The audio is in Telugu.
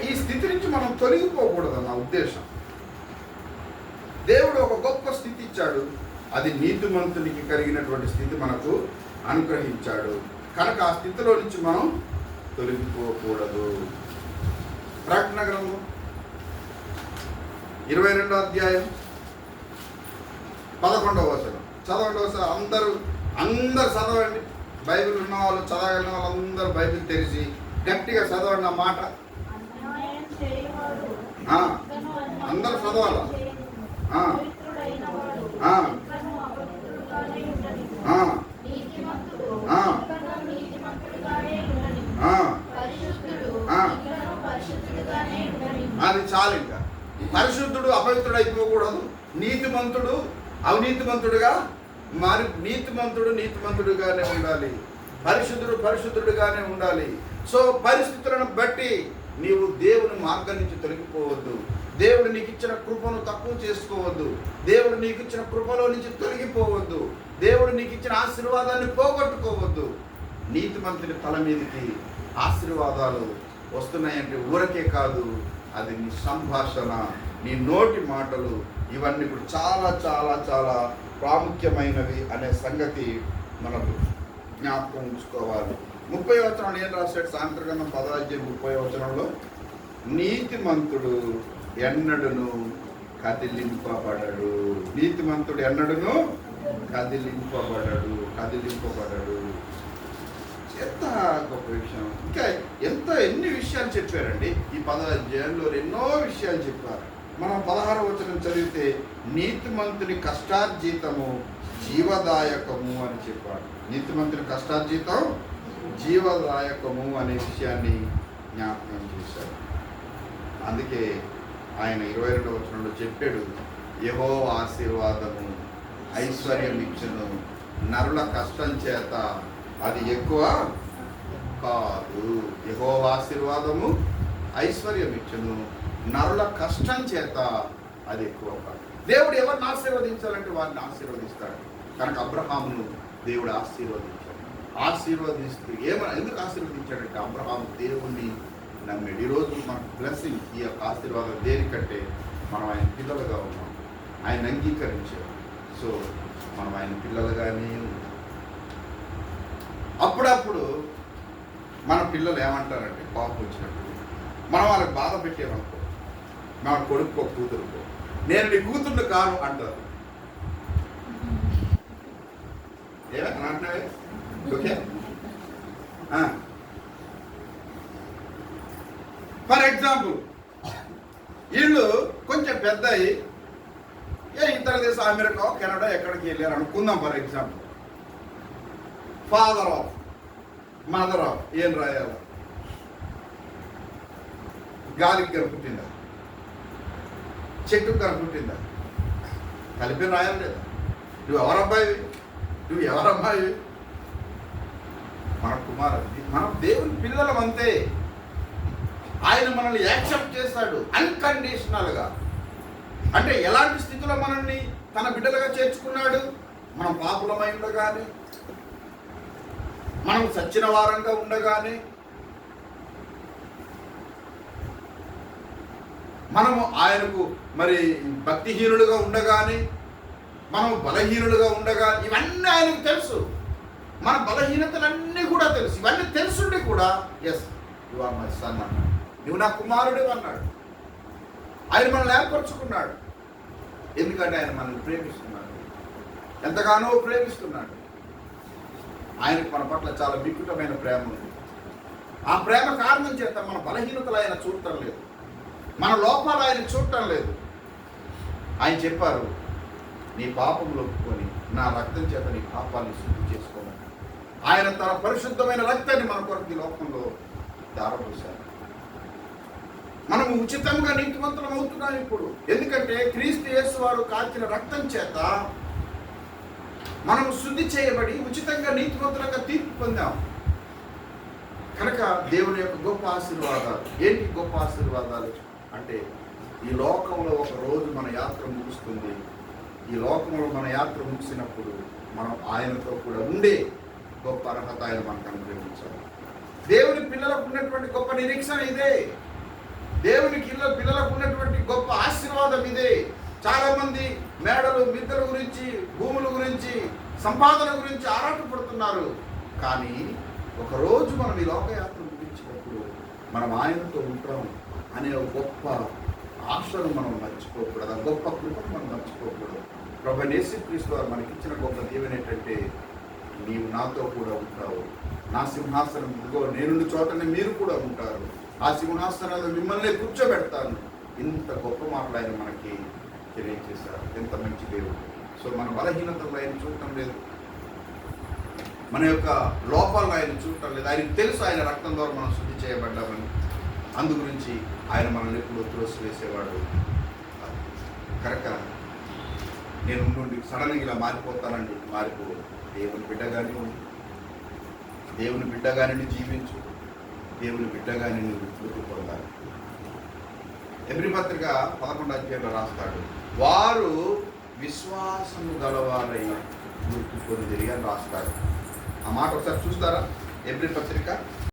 ఈ స్థితి నుంచి మనం తొలగిపోకూడదు నా ఉద్దేశం. దేవుడు ఒక గొప్ప స్థితి ఇచ్చాడు, అది నీతిమంతునికి కలిగినటువంటి స్థితి మనకు అనుగ్రహించాడు. కనుక ఆ స్థితిలో నుంచి మనం తొలగిపోకూడదు. ప్రకటన గ్రంథం 22వ అధ్యాయం 11వ వచనం చదవండి. అందరూ చదవండి. బైబిల్ ఉన్న వాళ్ళు, చదవగలిగిన వాళ్ళందరూ బైబిల్ తెరిచి గట్టిగా చదవండి. ఆ మాట అందరూ చదవాలి. అది చాలు. ఇంకా పరిశుద్ధుడు అపవిత్రుడు అయిపోకూడదు, నీతిమంతుడు అవినీతిమంతుడుగా మరి నీతిమంతుడుగానే ఉండాలి, పరిశుద్ధుడుగానే ఉండాలి. సో పరిస్థితులను బట్టి నీవు దేవుని మార్గం నుంచి తొలగిపోవద్దు. దేవుడు నీకు ఇచ్చిన కృపను తక్కువ చేసుకోవద్దు. దేవుడు నీకు ఇచ్చిన కృపలో నుంచి తొలగిపోవద్దు. దేవుడు నీకు ఇచ్చిన ఆశీర్వాదాన్ని పోగొట్టుకోవద్దు. నీతిమంతుని తల మీదకి ఆశీర్వాదాలు వస్తున్నాయంటే ఊరకే కాదు, అది నీ సంభాషణ, నీ నోటి మాటలు, ఇవన్నీ కూడా చాలా చాలా చాలా ప్రాముఖ్యమైనవి అనే సంగతి మనకు జ్ఞాపకం ఉంచుకోవాలి. 30వ వచనంలో ఏం రాశాడు? సాయంత్రం 10:30 వచనంలో, నీతిమంతుడు ఎన్నడును కదిలింపబడడు. నీతిమంతుడు ఎన్నడును కదిలింపబడడు. ఎంత గొప్ప విషయం! ఇంకా ఎన్ని విషయాలు చెప్పారండి ఈ 10వ అధ్యాయంలో. ఎన్నో విషయాలు చెప్పారు. మనం 16వ వచనం చదివితే నీతిమంతుని కష్టార్జితము జీవదాయకము అని చెప్పాడు. నీతిమంతుని కష్టార్జితం జీవదాయకము అనే విషయాన్ని జ్ఞాపకం చేశాడు. అందుకే ఆయన 22వ వచనంలో చెప్పాడు, యెహోవా ఆశీర్వాదము ఐశ్వర్యం ఇచ్చును, నరుల కష్టం చేత అది ఎక్కువ కాదు. యెహోవా ఆశీర్వాదము ఐశ్వర్యం ఇచ్చును, నరుల కష్టం చేత అది ఎక్కువ కాదు. దేవుడు ఎవరిని ఆశీర్వదించాలంటే వారిని ఆశీర్వదిస్తాడు. కనుక అబ్రహామును దేవుడు ఆశీర్వదిస్తూ ఎందుకు ఆశీర్వదించాడంటే అబ్రహాము దేవుణ్ణి నమ్మాడు. ఈరోజు మనకు బ్లెస్సింగ్, ఈ యొక్క ఆశీర్వాదం దేనికంటే మనం ఆయన పిల్లలుగా ఉన్నాం, ఆయన అంగీకరించాం. సో మనం ఆయన పిల్లలుగానే ఉన్నాం. అప్పుడప్పుడు మన పిల్లలు ఏమంటారంటే కోపం వచ్చినప్పుడు మనం వాళ్ళకి బాధ పెట్టామనుకో, మన కొడుకో కూతురుకో, నేను నీ కూతుర్ని కాను అంటారు. ఏమంటున్నా? ఓకే, ఫర్ ఎగ్జాంపుల్ వీళ్ళు కొంచెం పెద్ద అయ్యి ఇతర దేశం అమెరికా కెనడా ఎక్కడికి వెళ్ళారు అనుకుందాం. For example father of mother of ఏం రాయాల? గాలికి కనుపుట్టిందా, చెట్టుకు కనుపుట్టిందా, కలిపి రాయాలి లేదా? నువ్వు ఎవరబ్బాయి? మన కుమారుడు. మనం దేవుని పిల్లలం అంతే. ఆయన మనల్ని యాక్సెప్ట్ చేస్తాడు అన్కండిషనల్గా. అంటే ఎలాంటి స్థితిలో మనల్ని తన బిడ్డలుగా చేర్చుకున్నాడు? మనం పాపులమై ఉండగానే, మనం సచ్చిన వారంగా ఉండగానే, మనము ఆయనకు మరి భక్తిహీనులుగా ఉండగానే, మనము బలహీనులుగా ఉండగా, ఇవన్నీ ఆయనకు తెలుసు. మన బలహీనతలన్నీ కూడా తెలుసు. ఇవన్నీ తెలుసుండి కూడా yes you are my son అన్నాడు, నువ్వు నా కుమారుడు అన్నాడు. ఆయన మనల్ని ఏర్పరచుకున్నాడు. ఎందుకంటే ఆయన మనల్ని ప్రేమిస్తున్నాడు, ఎంతగానో ప్రేమిస్తున్నాడు. ఆయనకు మన పట్ల చాలా వికృతమైన ప్రేమ ఉంది. ఆ ప్రేమ కారణం చేత మన బలహీనతలు ఆయన చూడటం లేదు, మన లోపాలు ఆయన చూడటం లేదు. ఆయన చెప్పారు, నీ పాపములు ఒప్పుకొని నా రక్తం చేత నీ పాపాన్ని శుద్ధి చేసుకోమని. ఆయన తన పరిశుద్ధమైన రక్తాన్ని మన కొరకు ఈ లోకంలో దారపోశారు. మనము ఉచితంగా నీతిమంతులం అవుతున్నాం ఇప్పుడు. ఎందుకంటే క్రీస్తు యేసు వారు కాచిన రక్తం చేత మనము శుద్ధి చేయబడి ఉచితంగా నీతిమంతులుగా తీర్పు పొందాం. కనుక దేవుని యొక్క గొప్ప ఆశీర్వాదాలు ఏంటి? గొప్ప ఆశీర్వాదాలు అంటే ఈ లోకంలో ఒక రోజు మన యాత్ర ముగుస్తుంది. ఈ లోకంలో మన యాత్ర ముగిసినప్పుడు మనం ఆయనతో కూడా ఉండే గొప్ప అర్హత ఆయన మనకు అనుగ్రహించాలి. దేవుని పిల్లలకు ఉన్నటువంటి గొప్ప నిరీక్షణ ఇదే. దేవునికి పిల్లలకు ఉన్నటువంటి గొప్ప ఆశీర్వాదం ఇదే. చాలా మంది మేడలు, మిద్దెల గురించి, భూముల గురించి, సంపాదన గురించి ఆరాటపడుతున్నారు. కానీ ఒకరోజు మనం ఈ లోకయాత్ర ముగించినప్పుడు మనం ఆయనతో ఉంటాం అనే ఒక గొప్ప ఆశను మనం మర్చిపోకూడదు. ఆ గొప్ప కృపను మనం మర్చిపోకూడదు. ప్రభువైన యేసుక్రీస్తు వారు మనకి ఇచ్చిన గొప్ప దీవెన ఏంటంటే, నీవు నాతో కూడా ఉంటావు, నా సింహాసనం ఇదిగో నేనున్న చోటనే మీరు కూడా ఉంటారు, ఆ సింహాసనంలో మిమ్మల్ని కూర్చోబెడతాను. ఇంత గొప్ప మాటలు ఆయన మనకి తెలియజేశారు. ఎంత మంచి దేవుడు. సో మన బలహీనతలు ఆయన చూడటం లేదు, మన యొక్క లోపాలను ఆయన చూడటం లేదు. ఆయనకు తెలుసు ఆయన రక్తం ద్వారా మనం శుద్ధి చేయబడ్డామని. అందు గురించి ఆయన మనల్ని ఎప్పుడు త్రోసివేసేవాడు కనుక నేను నుండి సడన్గా ఇలా మారిపోతానండి, మారిపో. దేవుని బిడ్డగానే ఉండు, దేవుని బిడ్డగానే జీవించు, దేవుని బిడ్డగానే నువ్వు మృతి పొందాలి. ఎబ్రీ పత్రిక 11వ అధ్యాయంలో రాస్తాడు, వారు విశ్వాసము గలవారై మృతి పొందిరి అని రాస్తాడు. ఆ మాట ఒకసారి చూస్తారా? ఎబ్రీ పత్రిక